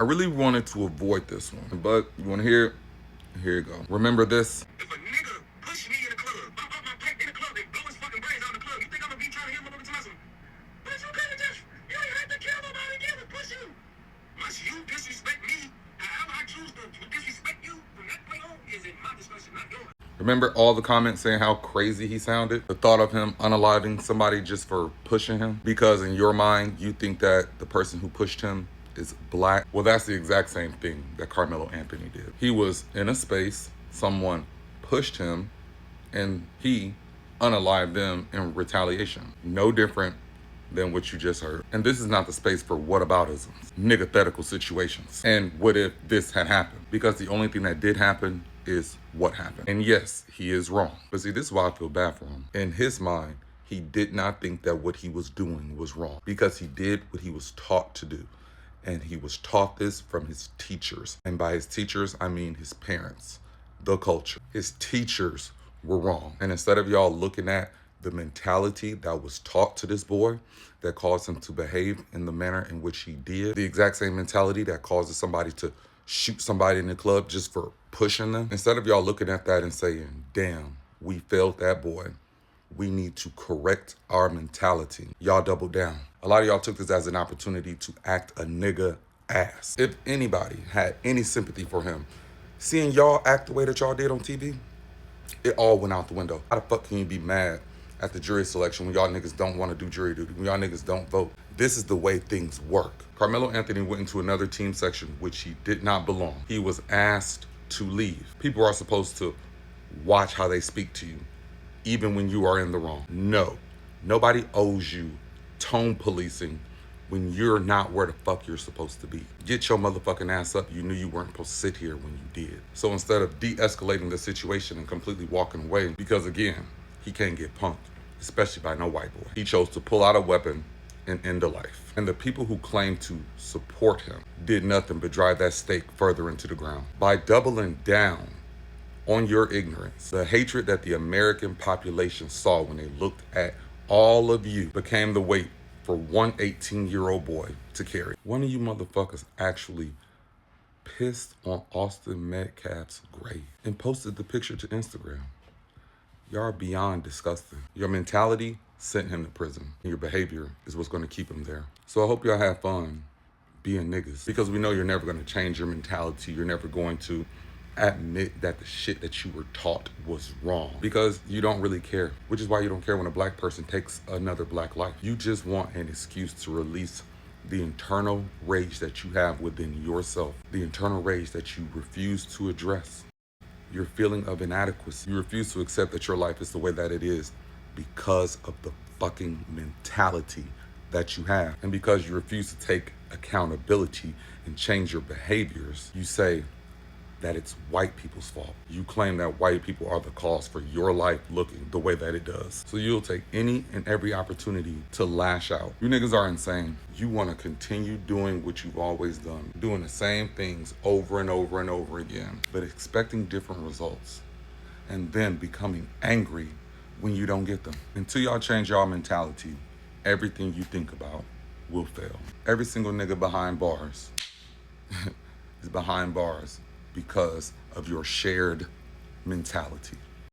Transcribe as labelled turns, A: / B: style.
A: I really wanted to avoid this one, but you want to hear it? Here you go. Remember this?
B: If a nigga push me in the club, bump up my pipe in the club, they blow his fucking brains out in the club, you think I'm gonna be trying to hit motherfuckers to muscle? But you could've just, you ain't have to kill nobody again to push you. Must you disrespect me? However I choose to disrespect you from that point on is in my discretion, not yours.
A: Remember all the comments saying how crazy he sounded? The thought of him unaliving somebody just for pushing him? Because in your mind, you think that the person who pushed him is black. Well, that's the exact same thing that Karmelo Anthony did. He was in a space, someone pushed him, and he unalived them in retaliation. No different than what you just heard. And this is not the space for whataboutisms, niggathetical situations. And what if this had happened? Because the only thing that did happen is what happened. And yes, he is wrong. But see, this is why I feel bad for him. In his mind, he did not think that what he was doing was wrong because he did what he was taught to do. And he was taught this from his teachers. And by his teachers, I mean his parents, the culture. His teachers were wrong. And instead of y'all looking at the mentality that was taught to this boy that caused him to behave in the manner in which he did, the exact same mentality that causes somebody to shoot somebody in the club just for pushing them, instead of y'all looking at that and saying, damn, we failed that boy, we need to correct our mentality, y'all doubled down. A lot of y'all took this as an opportunity to act a nigga ass. If anybody had any sympathy for him, seeing y'all act the way that y'all did on TV, it all went out the window. How the fuck can you be mad at the jury selection when y'all niggas don't want to do jury duty, when y'all niggas don't vote? This is the way things work. Karmelo Anthony went into another team section, which he did not belong. He was asked to leave. People are supposed to watch how they speak to you, even when you are in the wrong. No, nobody owes you tone policing when you're not where the fuck you're supposed to be. Get your motherfucking ass up. You knew you weren't supposed to sit here when you did. So instead of de-escalating the situation and completely walking away, because again, he can't get punked, especially by no white boy, he chose to pull out a weapon and end a life. And the people who claim to support him did nothing but drive that stake further into the ground. By doubling down on your ignorance, the hatred that the American population saw when they looked at all of you became the weight for one 18-year-old boy to carry. One of you motherfuckers actually pissed on Austin Metcalf's grave and posted the picture to Instagram. Y'all are beyond disgusting. Your mentality sent him to prison. Your behavior is what's going to keep him there. So I hope y'all have fun being niggas, because we know you're never going to change your mentality. You're never going to admit that the shit that you were taught was wrong, because you don't really care, which is why you don't care when a black person takes another black life. You just want an excuse to release the internal rage that you have within yourself, the internal rage that you refuse to address, your feeling of inadequacy. You refuse to accept that your life is the way that it is because of the fucking mentality that you have. And because you refuse to take accountability and change your behaviors, you say that it's white people's fault. You claim that white people are the cause for your life looking the way that it does. So you'll take any and every opportunity to lash out. You niggas are insane. You want to continue doing what you've always done, doing the same things over and over and over again, but expecting different results, and then becoming angry when you don't get them. Until y'all change y'all mentality, everything you think about will fail. Every single nigga behind bars is behind bars because of your shared mentality.